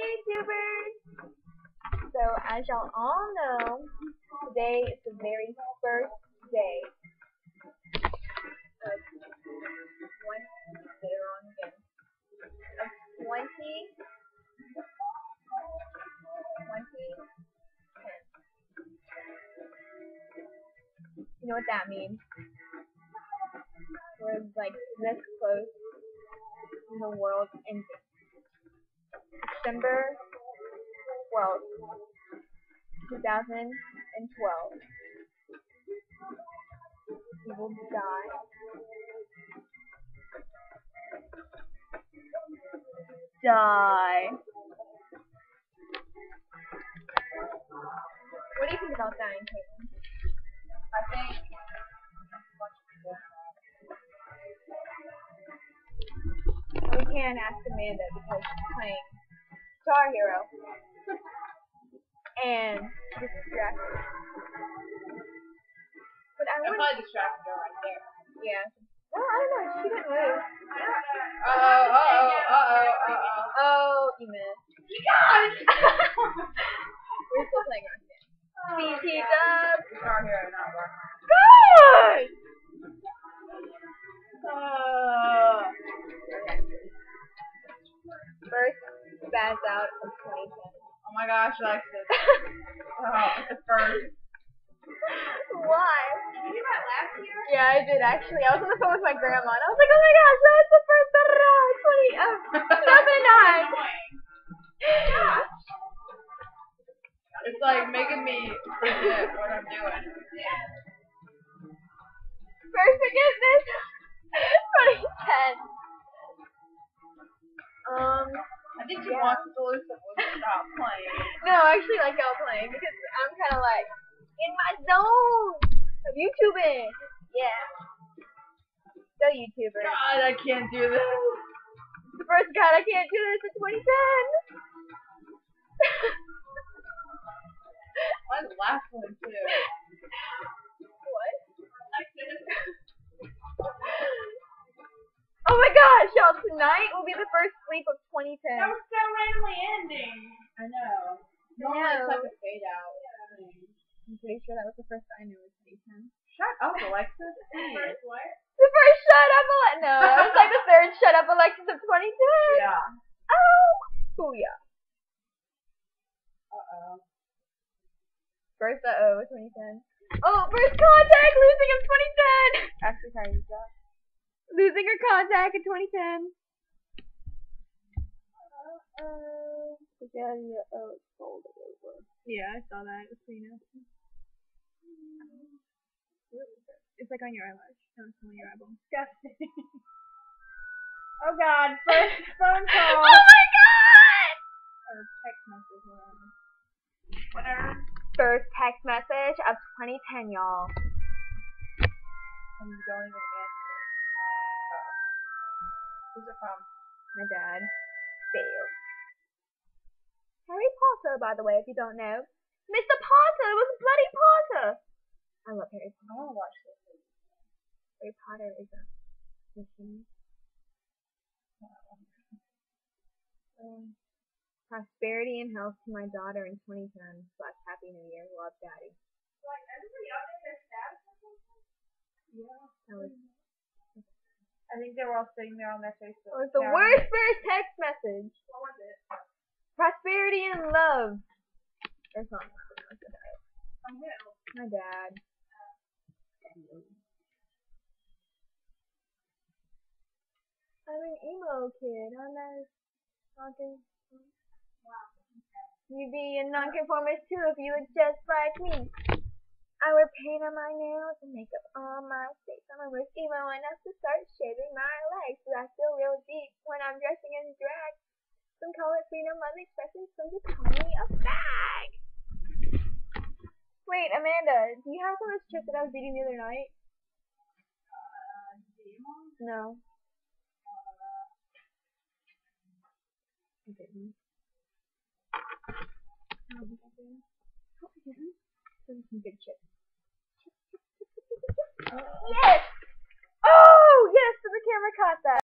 YouTubers! So, as y'all all know, today is the very first day of 2010. You know what that means? We're like this close to the world ending. December 12th, 2012. We will die. What do you think about dying, Caitlin? I think We can't ask Amanda because she's playing Guitar Hero. And she's distracted. But I I'm would. probably distracted her right there. Yeah. Well, I don't know. She didn't move. Oh, you missed. God! We're still playing Rock Band. BT Dub. Guitar Hero, not Rock Band. Good! Okay. First spaz out of 2010. Oh my gosh, Alexis. It's the first. Why? Did you do that last year? Yeah, I did actually. I was on the phone with my grandma and I was like, oh my gosh, that was the first 2009. It's like making me forget what I'm doing. First forgiveness. 2010. I think she wants to lose the wood to stop playing. No, I actually like y'all playing because I'm kind of like in my zone of YouTubing. Yeah. So YouTuber. God, I can't do this. The first God, I can't do this in 2010. Mine's the last one too. What? Oh my gosh, y'all, tonight will be the first sleep of 2010. That was so randomly ending. I know. Normally it's like a fade out thing. I'm pretty sure that was the first I knew was 2010. Shut up, Alexis. First what? The first shut up Alexis. No, that was like the third shut up Alexis of 2010. Yeah. Oh, booyah. Uh-oh. First 2010. Oh, first contact losing of 2010. Actually, can I use that? Losing her contact in 2010. It's folded over. Yeah, I saw that. It was pretty nasty. It's like on your eyelash. No, it's on your eyeball. Disgusting. Oh God, first phone call. Oh my god! Or text message, whatever. First text message of 2010, y'all. And you don't even answer. Who's it from? My dad. Failed. Harry Potter, by the way, if you don't know. Mr. Potter! It was bloody Potter! I love Harry Potter. I want to watch this. Harry Potter is a mission. Prosperity and health to my daughter in 2010. / Happy New Year. Love, Daddy. Like, everybody out there, their status or something? Yeah. That was, I think they were all sitting there on their Facebook. that was the worst first text message. What was it? Prosperity and love. Or something. From who? My dad. I'm an emo kid. I'm a You be a nonconformist too if you look just like me. I wear paint on my nails and makeup on my face. I'm almost emo enough to start shaving my legs, but I feel real deep when I'm dressing in drag. Some call it freedom of expression, some just call me a fag. Wait, Amanda, do you have some of this chip that I was eating the other night? No. I didn't. I didn't. Those are some good chips. Yes! Oh, yes! So the camera caught that.